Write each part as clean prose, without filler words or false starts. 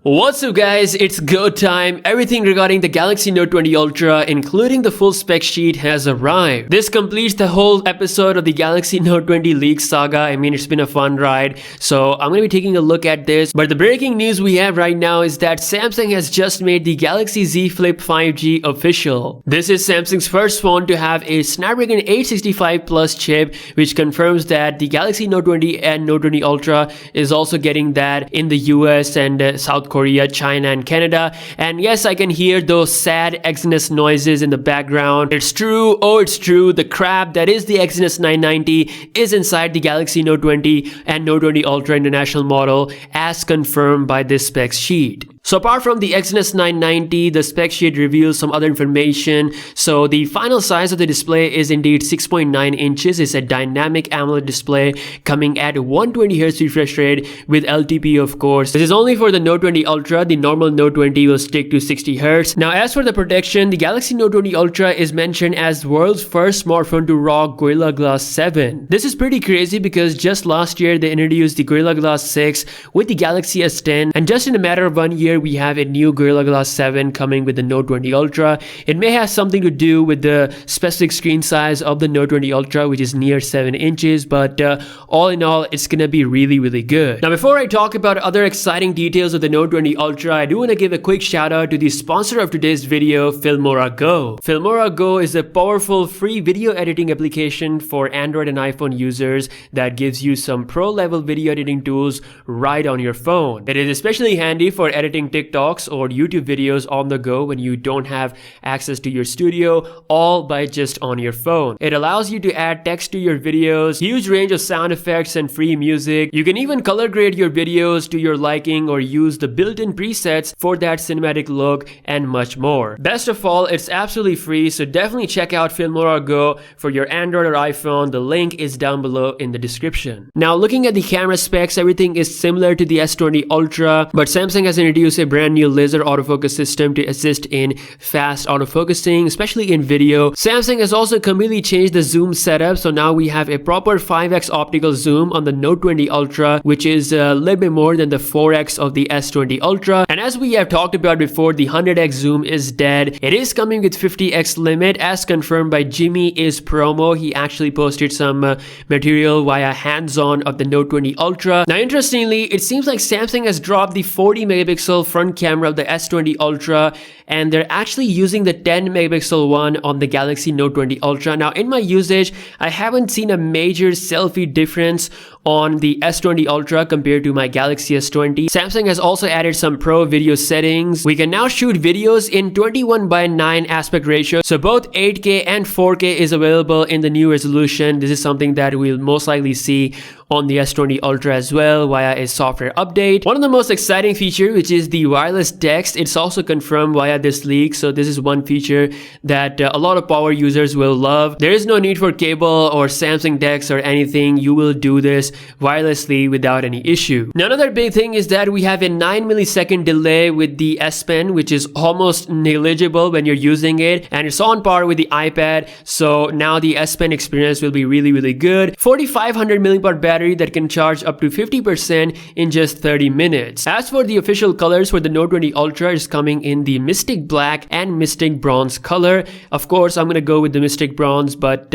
What's up guys, it's go time. Everything regarding the Galaxy Note 20 Ultra, including the full spec sheet, has arrived. This completes the whole episode of the Galaxy Note 20 leak saga. I mean, it's been a fun ride, so I'm going to be taking a look at this. But the breaking news we have right now is that Samsung has just made the Galaxy Z Flip 5G official. This is Samsung's first phone to have a Snapdragon 865 Plus chip, which confirms that the Galaxy Note 20 and Note 20 Ultra is also getting that in the US and South Korea, China and Canada. And yes, I can hear those sad Exynos noises in the background. It's true, oh it's true, the crap that is the Exynos 990 is inside the Galaxy Note 20 and Note 20 Ultra international model as confirmed by this spec sheet. So apart from the Exynos 990, the spec sheet reveals some other information. So the final size of the display is indeed 6.9 inches. It's a dynamic AMOLED display coming at 120Hz refresh rate with LTP of course. This is only for the Note 20 Ultra. The normal Note 20 will stick to 60Hz. Now as for the protection, the Galaxy Note 20 Ultra is mentioned as the world's first smartphone to rock Gorilla Glass 7. This is pretty crazy because just last year they introduced the Gorilla Glass 6 with the Galaxy S-Pen, and just in a matter of 1 year we have a new Gorilla Glass 7 coming with the Note 20 Ultra. It may have something to do with the specific screen size of the Note 20 Ultra, which is near 7 inches, but all in all, it's gonna be really good. Now before I talk about other exciting details of the Note 20 Ultra, I do want to give a quick shout out to the sponsor of today's video, Filmora Go. Filmora Go is a powerful free video editing application for Android and iPhone users that gives you some pro level video editing tools right on your phone. It is especially handy for editing TikToks or YouTube videos on the go when you don't have access to your studio, all by just on your phone. It allows you to add text to your videos, huge range of sound effects and free music. You can even color grade your videos to your liking or use the built-in presets for that cinematic look and much more. Best of all, it's absolutely free, so definitely check out Filmora Go for your Android or iPhone. The link is down below in the description. Now looking at the camera specs, everything is similar to the S20 Ultra, but Samsung has introduced a brand new laser autofocus system to assist in fast autofocusing, especially in video. Samsung has also completely changed the zoom setup, so now we have a proper 5x optical zoom on the Note 20 Ultra, which is a little bit more than the 4x of the S20 Ultra. And as we have talked about before, the 100x zoom is dead. It is coming with 50x limit as confirmed by Jimmy is Promo. He actually posted some material via hands-on of the Note 20 Ultra. Now interestingly, it seems like Samsung has dropped the 40 megapixel front camera of the S20 Ultra, and they're actually using the 10 megapixel one on the Galaxy Note 20 Ultra. Now in my usage, I haven't seen a major selfie difference on the S20 Ultra compared to my Galaxy S20. Samsung has also added some pro video settings. We can now shoot videos in 21:9 aspect ratio, so both 8K and 4K is available in the new resolution. This is something that we'll most likely see on the S20 Ultra as well via a software update. One of the most exciting features, which is the wireless text, it's also confirmed via this leak, so this is one feature that a lot of power users will love. There is no need for cable or Samsung Dex or anything. You will do this wirelessly without any issue. Now another big thing is that we have a 9 millisecond delay with the S-Pen, which is almost negligible when you're using it, and it's on par with the iPad. So now the S-Pen experience will be really good. 4500 mAh battery that can charge up to 50% in just 30 minutes. As for the official colors for the Note 20 Ultra, is coming in the Mystic Black and Mystic Bronze color. Of course, I'm gonna go with the Mystic Bronze, but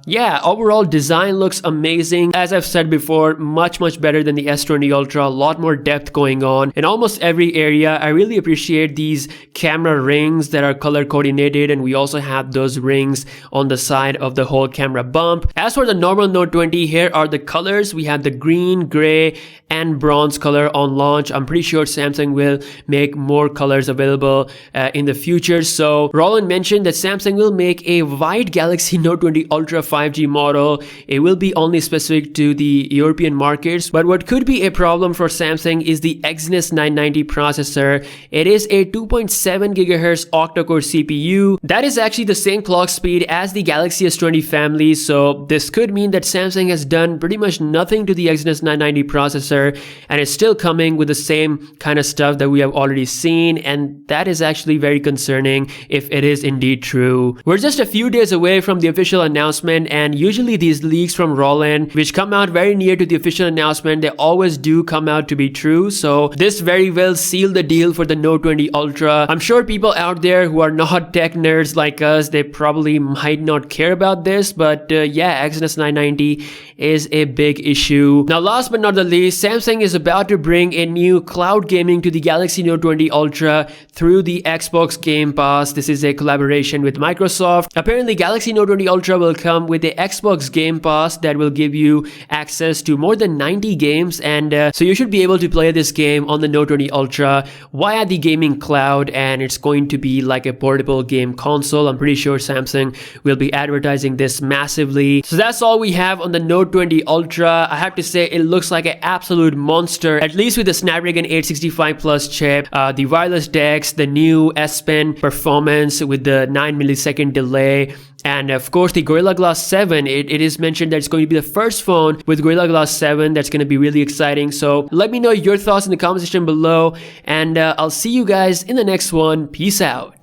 yeah, overall design looks amazing. As I've said before, much better than the S20 Ultra. A lot more depth going on in almost every area. I really appreciate these camera rings that are color coordinated, and we also have those rings on the side of the whole camera bump. As for the normal Note 20, here are the colors. We have the green, gray and bronze color on launch. I'm pretty sure Samsung will make more colors available in the future. So Roland mentioned that Samsung will make a white Galaxy Note 20 Ultra 5G model. It will be only specific to the European markets, but what could be a problem for Samsung is the Exynos 990 processor. It is a 2.7 GHz octa-core CPU. That is actually the same clock speed as the Galaxy S20 family, so this could mean that Samsung has done pretty much nothing nothing to the Exynos 990 processor, and it's still coming with the same kind of stuff that we have already seen, and that is actually very concerning if it is indeed true. We're just a few days away from the official announcement, and usually these leaks from Roland, which come out very near to the official announcement, they always do come out to be true. So this very well sealed the deal for the Note 20 Ultra. I'm sure people out there who are not tech nerds like us, they probably might not care about this, but yeah, Exynos 990 is a big issue. Now last but not the least, Samsung is about to bring a new cloud gaming to the Galaxy Note 20 Ultra through the Xbox Game Pass. This is a collaboration with Microsoft. Apparently Galaxy Note 20 Ultra will come with a Xbox Game Pass that will give you access to more than 90 games, and so you should be able to play this game on the Note 20 Ultra via the gaming cloud, and it's going to be like a portable game console. I'm pretty sure Samsung will be advertising this massively. So that's all we have on the Note 20 Ultra. I have to say it looks like an absolute monster, at least with the Snapdragon 865 Plus chip, the wireless Dex, the new S-Pen performance with the 9 millisecond delay, and of course the Gorilla Glass 7. It is mentioned that it's going to be the first phone with Gorilla Glass 7. That's going to be really exciting. So let me know your thoughts in the comment section below, and I'll see you guys in the next one. Peace out.